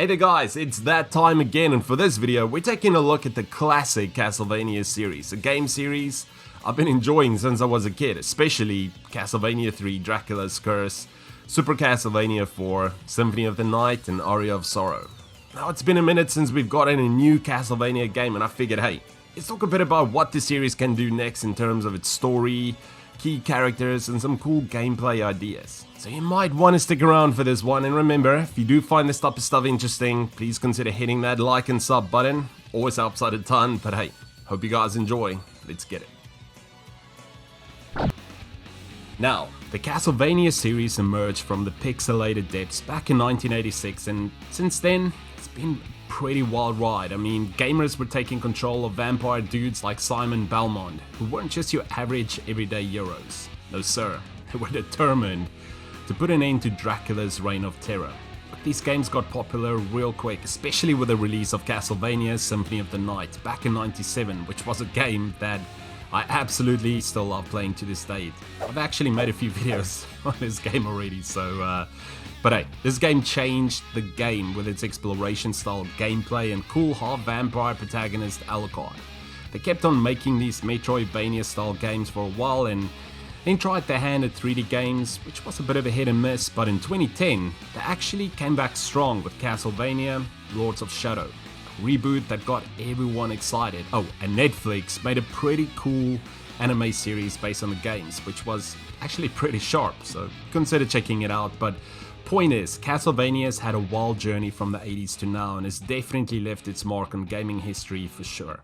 Hey there guys, it's that time again, and for this video we're taking a look at the classic Castlevania series, a game series I've been enjoying since I was a kid, especially Castlevania 3, Dracula's Curse, Super Castlevania 4, Symphony of the Night, and Aria of Sorrow. Now it's been a minute since we've gotten a new Castlevania game, and I figured, hey, let's talk a bit about what the series can do next in terms of its story, key characters, and some cool gameplay ideas. So you might want to stick around for this one, and remember, if you do find this type of stuff interesting, please consider hitting that like and sub button. Always helps out a ton, but hey, hope you guys enjoy. Let's get it. Now, the Castlevania series emerged from the pixelated depths back in 1986, and since then, it's been a pretty wild ride. I mean, gamers were taking control of vampire dudes like Simon Belmont, who weren't just your average everyday heroes. No sir, they were determined to put an end to Dracula's reign of terror. But these games got popular real quick, especially with the release of Castlevania Symphony of the Night back in '97, which was a game that I absolutely still love playing to this day. I've actually made a few videos on this game already, so but hey, this game changed the game with its exploration style gameplay and cool half-vampire protagonist Alucard. They kept on making these Metroidvania style games for a while and then tried their hand at 3D games, which was a bit of a hit and miss, but in 2010, they actually came back strong with Castlevania Lords of Shadow, a reboot that got everyone excited. Oh, and Netflix made a pretty cool anime series based on the games, which was actually pretty sharp, so consider checking it out. But point is, Castlevania's had a wild journey from the 80s to now and has definitely left its mark on gaming history for sure.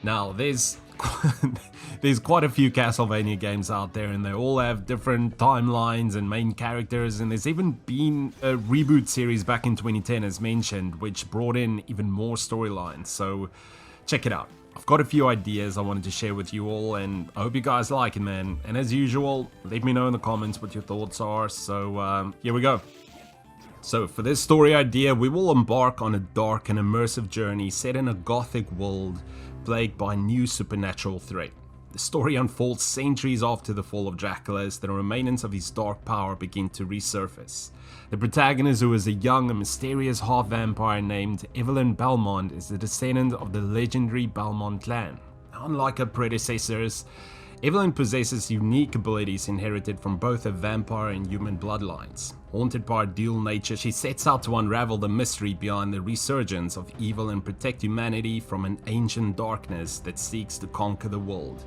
Now, there's quite a few Castlevania games out there, and they all have different timelines and main characters, and there's even been a reboot series back in 2010 as mentioned, which brought in even more storylines, so check it out. I've got a few ideas I wanted to share with you all, and I hope you guys like it, man. And as usual, let me know in the comments what your thoughts are, so here we go. So for this story idea, we will embark on a dark and immersive journey set in a gothic world plagued by a new supernatural threat. The story unfolds centuries after the fall of Dracula as the remnants of his dark power begin to resurface. The protagonist, who is a young and mysterious half-vampire named Evelyn Belmont, is the descendant of the legendary Belmont clan. Unlike her predecessors, Evelyn possesses unique abilities inherited from both her vampire and human bloodlines. Haunted by her dual nature, she sets out to unravel the mystery behind the resurgence of evil and protect humanity from an ancient darkness that seeks to conquer the world.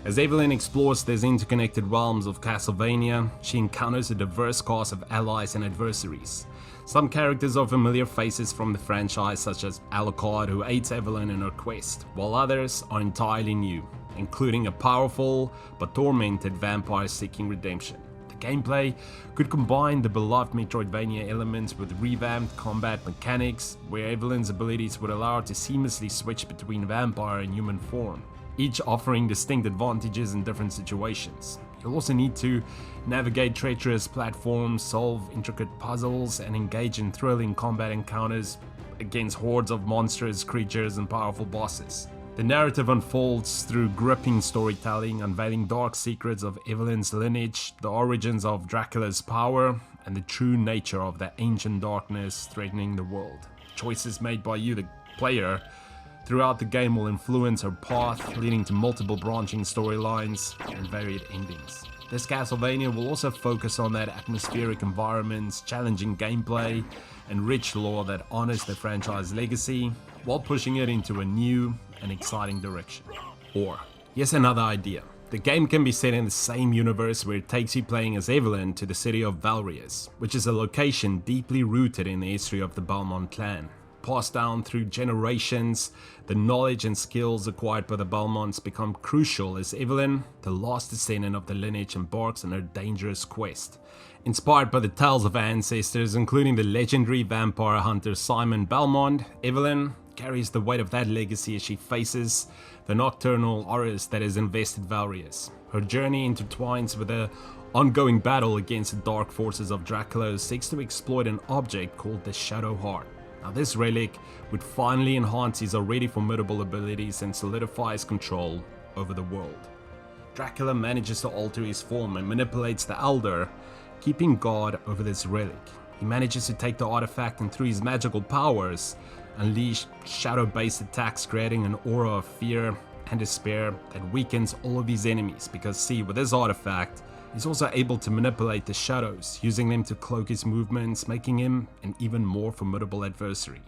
As Evelyn explores these interconnected realms of Castlevania, she encounters a diverse cast of allies and adversaries. Some characters are familiar faces from the franchise, such as Alucard, who aids Evelyn in her quest, while others are entirely new, including a powerful but tormented vampire seeking redemption. The gameplay could combine the beloved Metroidvania elements with revamped combat mechanics, where Evelyn's abilities would allow her to seamlessly switch between vampire and human form, each offering distinct advantages in different situations. You'll also need to navigate treacherous platforms, solve intricate puzzles, and engage in thrilling combat encounters against hordes of monstrous creatures and powerful bosses. The narrative unfolds through gripping storytelling, unveiling dark secrets of Evelyn's lineage, the origins of Dracula's power, and the true nature of the ancient darkness threatening the world. Choices made by you, the player, throughout the game will influence her path, leading to multiple branching storylines and varied endings. This Castlevania will also focus on that atmospheric environments, challenging gameplay, and rich lore that honors the franchise legacy, while pushing it into a new and exciting direction. Or, here's another idea. The game can be set in the same universe where it takes you playing as Evelyn to the city of Valrius, which is a location deeply rooted in the history of the Belmont clan. Passed down through generations, the knowledge and skills acquired by the Belmonts become crucial as Evelyn, the last descendant of the lineage, embarks on her dangerous quest. Inspired by the tales of ancestors, including the legendary vampire hunter Simon Belmont, Evelyn carries the weight of that legacy as she faces the nocturnal horrors that has invested Valrius. Her journey intertwines with the ongoing battle against the dark forces of Dracula, who seeks to exploit an object called the Shadow Heart. Now, this relic would finally enhance his already formidable abilities and solidify his control over the world. Dracula manages to alter his form and manipulates the Elder, keeping guard over this relic. he manages to take the artifact and through his magical powers, unleash shadow-based attacks, creating an aura of fear and despair that weakens all of his enemies. Because see, with this artifact, he's also able to manipulate the shadows, using them to cloak his movements, making him an even more formidable adversary.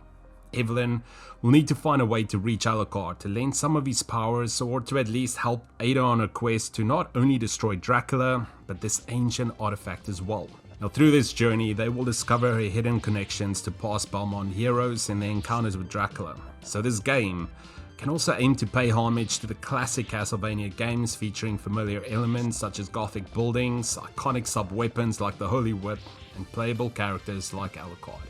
Evelyn will need to find a way to reach Alucard to lend some of his powers, or to at least help Ada on her quest to not only destroy Dracula, but this ancient artifact as well. Now through this journey, they will discover her hidden connections to past Belmont heroes and their encounters with Dracula. So this game can also aim to pay homage to the classic Castlevania games, featuring familiar elements such as gothic buildings, iconic sub-weapons like the Holy Whip, and playable characters like Alucard.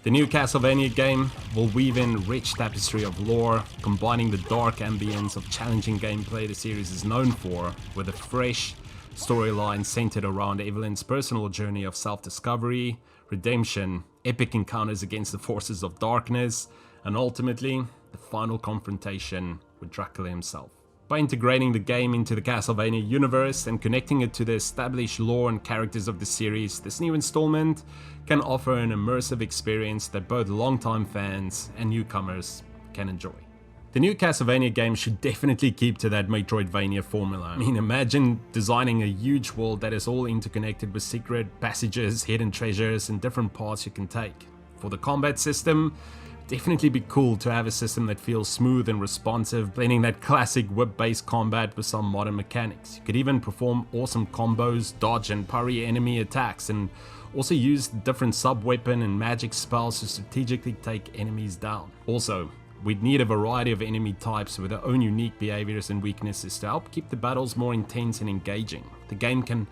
The new Castlevania game will weave in rich tapestry of lore, combining the dark ambience of challenging gameplay the series is known for, with a fresh storyline centered around Evelyn's personal journey of self-discovery, redemption, epic encounters against the forces of darkness, and ultimately, the final confrontation with Dracula himself. By integrating the game into the Castlevania universe and connecting it to the established lore and characters of the series, this new installment can offer an immersive experience that both longtime fans and newcomers can enjoy. The new Castlevania game should definitely keep to that Metroidvania formula. I mean, imagine designing a huge world that is all interconnected with secret passages, hidden treasures, and different paths you can take. For the combat system, definitely be cool to have a system that feels smooth and responsive, blending that classic whip-based combat with some modern mechanics. You could even perform awesome combos, dodge and parry enemy attacks, and also use different sub-weapon and magic spells to strategically take enemies down. Also, we'd need a variety of enemy types with their own unique behaviors and weaknesses to help keep the battles more intense and engaging. The game can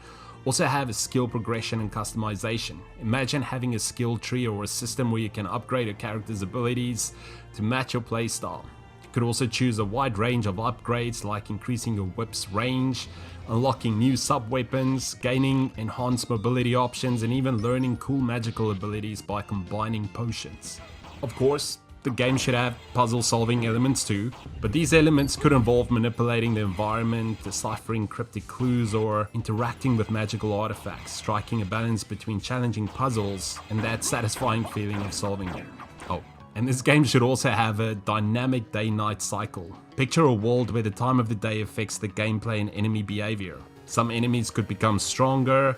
also have a skill progression and customization. Imagine having a skill tree or a system where you can upgrade your character's abilities to match your playstyle. You could also choose a wide range of upgrades, like increasing your whip's range, unlocking new sub-weapons, gaining enhanced mobility options, and even learning cool magical abilities by combining potions. Of course, the game should have puzzle-solving elements too, but these elements could involve manipulating the environment, deciphering cryptic clues, or interacting with magical artifacts, striking a balance between challenging puzzles and that satisfying feeling of solving them. Oh, and this game should also have a dynamic day-night cycle. Picture a world where the time of the day affects the gameplay and enemy behavior. Some enemies could become stronger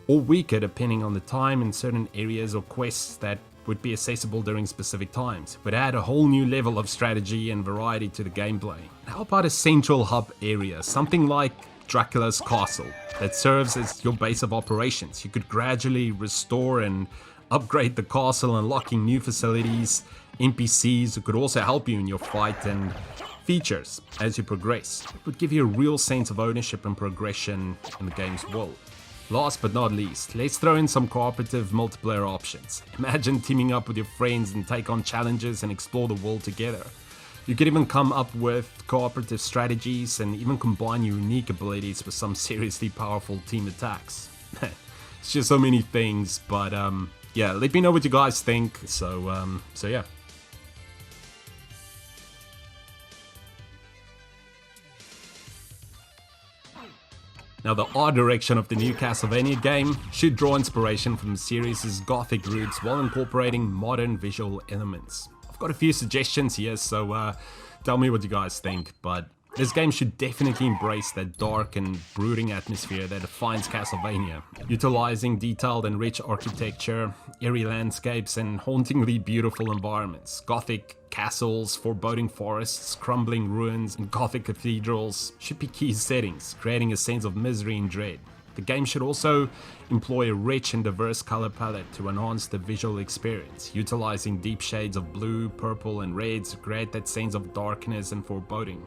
or weaker depending on the time in certain areas or quests that would be accessible during specific times, would add a whole new level of strategy and variety to the gameplay. How about a central hub area, something like Dracula's castle, that serves as your base of operations? You could gradually restore and upgrade the castle, unlocking new facilities, NPCs who could also help you in your fight, and features as you progress. It would give you a real sense of ownership and progression in the game's world. Last but not least, let's throw in some cooperative multiplayer options. Imagine teaming up with your friends and take on challenges and explore the world together. You could even come up with cooperative strategies and even combine your unique abilities with some seriously powerful team attacks. It's just so many things, but yeah, let me know what you guys think. So yeah. Now, the art direction of the new Castlevania game should draw inspiration from the series' gothic roots while incorporating modern visual elements. I've got a few suggestions here, so tell me what you guys think, but this game should definitely embrace that dark and brooding atmosphere that defines Castlevania, utilizing detailed and rich architecture, eerie landscapes, and hauntingly beautiful environments. Gothic castles, foreboding forests, crumbling ruins, and gothic cathedrals should be key settings, creating a sense of misery and dread. The game should also employ a rich and diverse color palette to enhance the visual experience, utilizing deep shades of blue, purple, and red to create that sense of darkness and foreboding.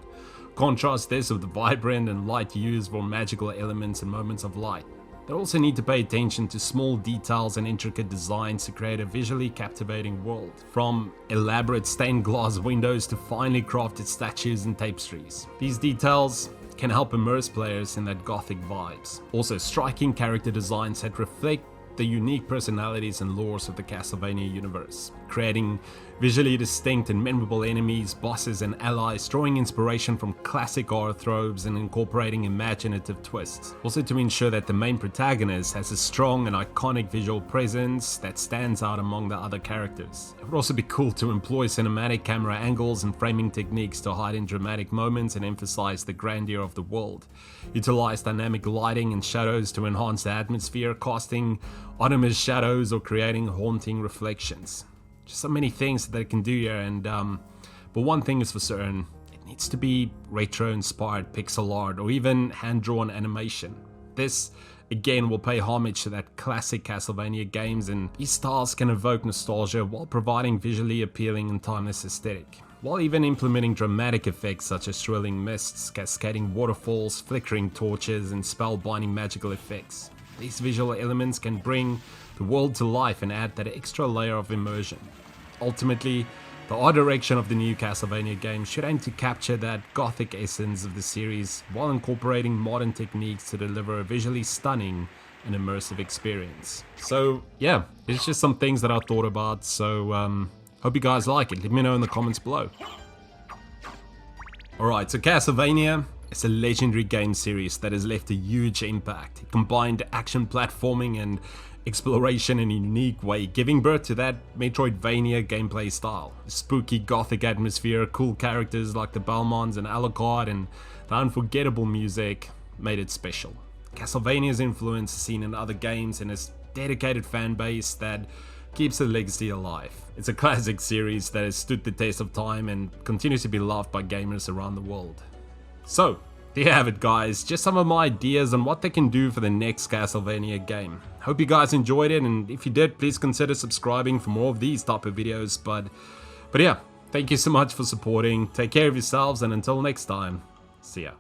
Contrast this with the vibrant and light hues for magical elements and moments of light. They also need to pay attention to small details and intricate designs to create a visually captivating world, from elaborate stained glass windows to finely crafted statues and tapestries. These details can help immerse players in that gothic vibes. Also, striking character designs that reflect the unique personalities and lores of the Castlevania universe, creating visually distinct and memorable enemies, bosses and allies, drawing inspiration from classic horror tropes and incorporating imaginative twists. Also to ensure that the main protagonist has a strong and iconic visual presence that stands out among the other characters. It would also be cool to employ cinematic camera angles and framing techniques to hide in dramatic moments and emphasize the grandeur of the world. Utilize dynamic lighting and shadows to enhance the atmosphere, casting ominous shadows or creating haunting reflections. Just so many things that it can do here, and but one thing is for certain, it needs to be retro inspired pixel art or even hand-drawn animation. This again will pay homage to that classic Castlevania games, and these styles can evoke nostalgia while providing visually appealing and timeless aesthetic, while even implementing dramatic effects such as swirling mists, cascading waterfalls, flickering torches and spellbinding magical effects. These visual elements can bring the world to life and add that extra layer of immersion. Ultimately, the art direction of the new Castlevania game should aim to capture that gothic essence of the series while incorporating modern techniques to deliver a visually stunning and immersive experience. So yeah, it's just some things that I thought about, so hope you guys like it. Let me know in the comments below. Alright, so Castlevania, it's a legendary game series that has left a huge impact. It combined action platforming and exploration in a unique way, giving birth to that Metroidvania gameplay style. A spooky gothic atmosphere, cool characters like the Belmonts and Alucard, and the unforgettable music made it special. Castlevania's influence is seen in other games and its dedicated fan base that keeps the legacy alive. It's a classic series that has stood the test of time and continues to be loved by gamers around the world. So, there you have it guys, just some of my ideas on what they can do for the next Castlevania game. Hope you guys enjoyed it, and if you did, please consider subscribing for more of these type of videos, but yeah, thank you so much for supporting, take care of yourselves, and until next time, see ya.